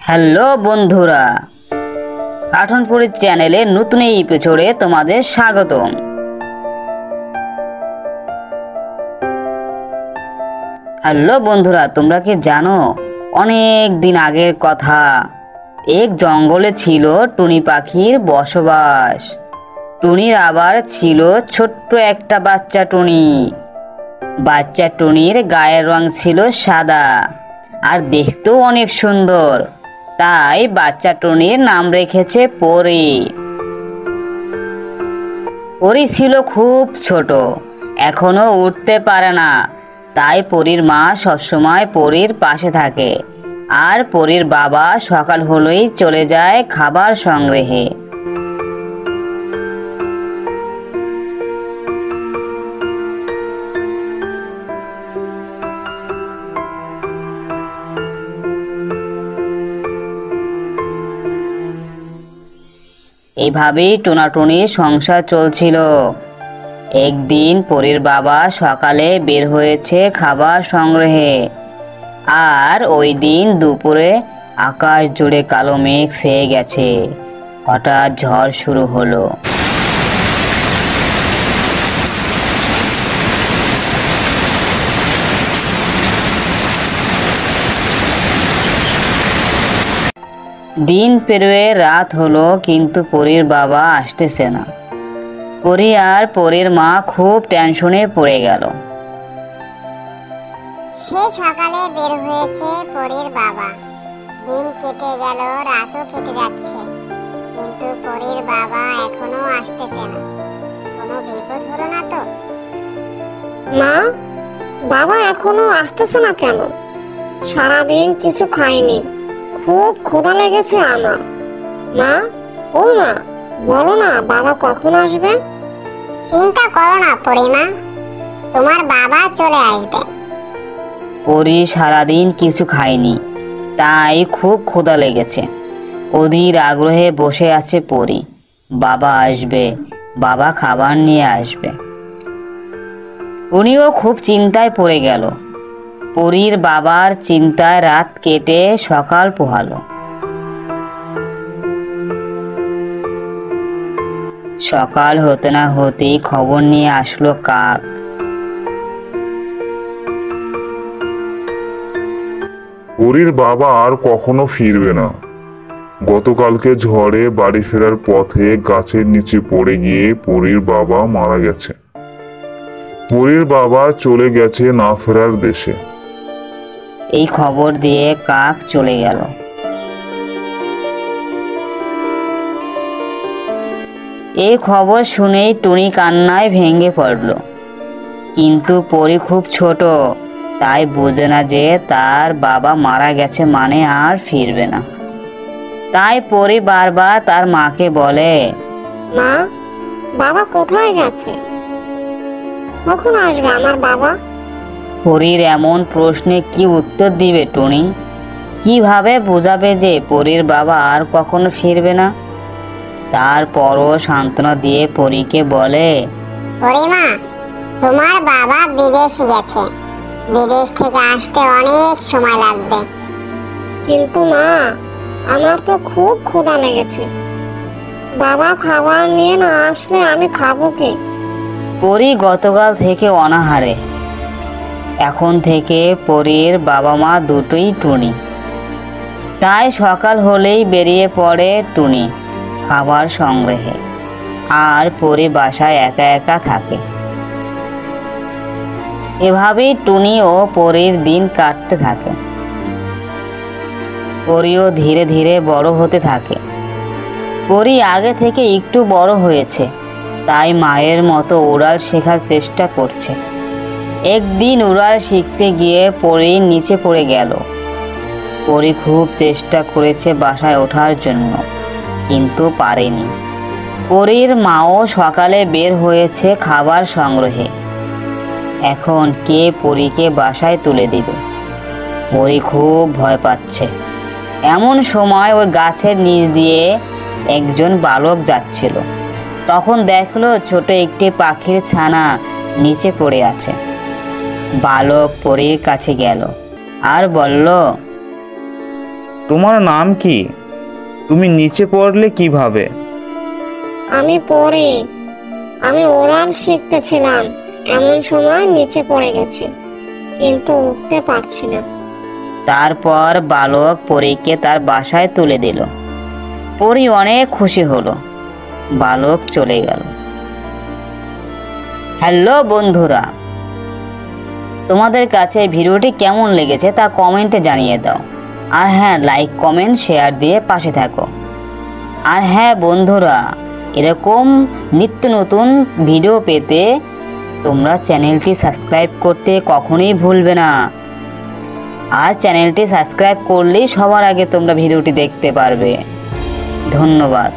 Hello বন্ধুরা, কার্টুনপুরি চ্যানেলে নতুন এই এপিসোডে তোমাদের স্বাগতম। হ্যালো বন্ধুরা, তোমরা কি জানো অনেক দিন আগের কথা, এক জঙ্গলে ছিল টুনি পাখির বসবাস। টুনির আবার ছিল ছোট্ট একটা বাচ্চা টুনি। বাচ্চা টুনির গায়ের রং ছিল সাদা আর দেখতেও অনেক সুন্দর, তাই বাচ্চা টুনির নাম রেখেছে পরি। পরি ছিল খুব ছোট, এখনো উঠতে পারে না, তাই পরির মা সবসময় পরির পাশে থাকে আর পরির বাবা সকাল হলেই চলে যায় খাবার সংগ্রহে। এইভাবেই টোনাটুনির সংসার চলছিল। একদিন পরীর বাবা সকালে বের হয়েছে খাবার সংগ্রহে, আর ওই দিন দুপুরে আকাশ জুড়ে কালো মেঘ ছেয়ে গেছে। হঠাৎ ঝড় শুরু হলো। দিন পেরোয় রাত হলো, কিন্তু পরীর বাবা আসতেছে না। পরী আর পরীর মা খুব টেনশনে পড়ে গেল। সে সকালে বের হয়েছে পরীর বাবা, দিন কেটে গেল, রাতও কেটে যাচ্ছে, কিন্তু পরীর বাবা এখনো আসতেছে না। কোনো বিপদ হলো না তো? মা, বাবা এখনো আসতেছে না কেন? সারাদিন কিছু খাইনি, খুব ক্ষুধা লেগেছে আমার। মা, ও মা, বলো না বাবা কখন আসবে? চিন্তা করো না পরিমা, তোমার বাবা চলে আসবে। পরী সারাদিন কিছু খায়নি, তাই খুব ক্ষুধা লেগেছে। অধীর আগ্রহে বসে আছে পরী। বাবা আসবে, বাবা খাবার নিয়ে আসবে। উনিও খুব চিন্তায় পড়ে গেল। পরীর বাবার চিন্তায় রাত কেটে সকাল পোহালো। সকাল হতে না হতেই খবর নিয়ে আসলো কাক। পরীর বাবা আর কখনো ফিরবে না। গতকালকে ঝড়ে বাড়ি ফেরার পথে গাছের নিচে পড়ে গিয়ে পরীর বাবা মারা গেছে। পরীর বাবা চলে গেছে না ফেরার দেশে। এই খবর দিয়ে কাক চলে গেল। এই খবর শুনেই টুনি কান্নায় ভেঙে পড়ল, কিন্তু পরী খুব ছোট, তাই বোঝে না যে তার বাবা মারা গেছে মানে আর ফিরবে না। তাই পরী বারবার তার মাকে বলে, মা, বাবা কোথায় গেছে? কখন আসবে আমার বাবা? পরীর এমন প্রশ্নে কি উত্তর দিবে টুনি? কিভাবে বোঝাবে যে পরীর বাবা আর কখনো ফিরবে না? তারপরও সান্ত্বনা দিয়ে পরীকে বলে, পরিমা, তোমার বাবা বিদেশ গেছে, বিদেশ থেকে আসতে অনেক সময় লাগবে। কিন্তু মা, আমার তো খুব ক্ষুধা লেগেছে। বাবা খাবার নিয়ে না আসলে আমি খাবো কি? পরী গতকাল থেকে অনাহারে। এখন থেকে পরীর বাবা মা দুটোই টুনি। তাই সকাল হলেই বেরিয়ে পড়ে টুনি খাবার সংগ্রহে, আর পরী বাসায় একা একা থাকে। এভাবেই টুনি ও পরীর দিন কাটতে থাকে। পরীও ধীরে ধীরে বড় হতে থাকে। পরী আগে থেকে একটু বড় হয়েছে, তাই মায়ের মতো উড়াল শেখার চেষ্টা করছে। একদিন উড়াল শিখতে গিয়ে পরী নিচে পড়ে গেল। পরী খুব চেষ্টা করেছে বাসায় ওঠার জন্য, কিন্তু পারেনি। পরীর মাও সকালে বের হয়েছে খাবার সংগ্রহে। এখন কে পরীকে বাসায় তুলে দিবে? পরী খুব ভয় পাচ্ছে। এমন সময় ওই গাছের নিচ দিয়ে একজন বালক যাচ্ছিল। তখন দেখলো ছোট একটি পাখির ছানা নিচে পড়ে আছে। বালক পরীর কাছে গেল আর বলল, তোমার নাম কি? তুমি নিচে পড়লে কিভাবে? আমি ওড়াল শিখতেছিলাম, এমন সময় নিচে পড়ে গেছি, কিন্তু উঠতে পারছি না। তারপর বালক পরীকে তার বাসায় তুলে দিল। পরী অনেক খুশি হলো। বালক চলে গেল। হ্যালো বন্ধুরা, তোমাদের কাছে ভিডিওটি কেমন লেগেছে তা কমেন্টে জানিয়ে দাও। আর হ্যাঁ, লাইক কমেন্ট শেয়ার দিয়ে পাশে থাকো। আর হ্যাঁ বন্ধুরা, এরকম নিত্য নতুন ভিডিও পেতে তোমরা চ্যানেলটি সাবস্ক্রাইব করতে কখনোই ভুলবে না। আর চ্যানেলটি সাবস্ক্রাইব করলেই সবার আগে তোমরা ভিডিওটি দেখতে পারবে। ধন্যবাদ।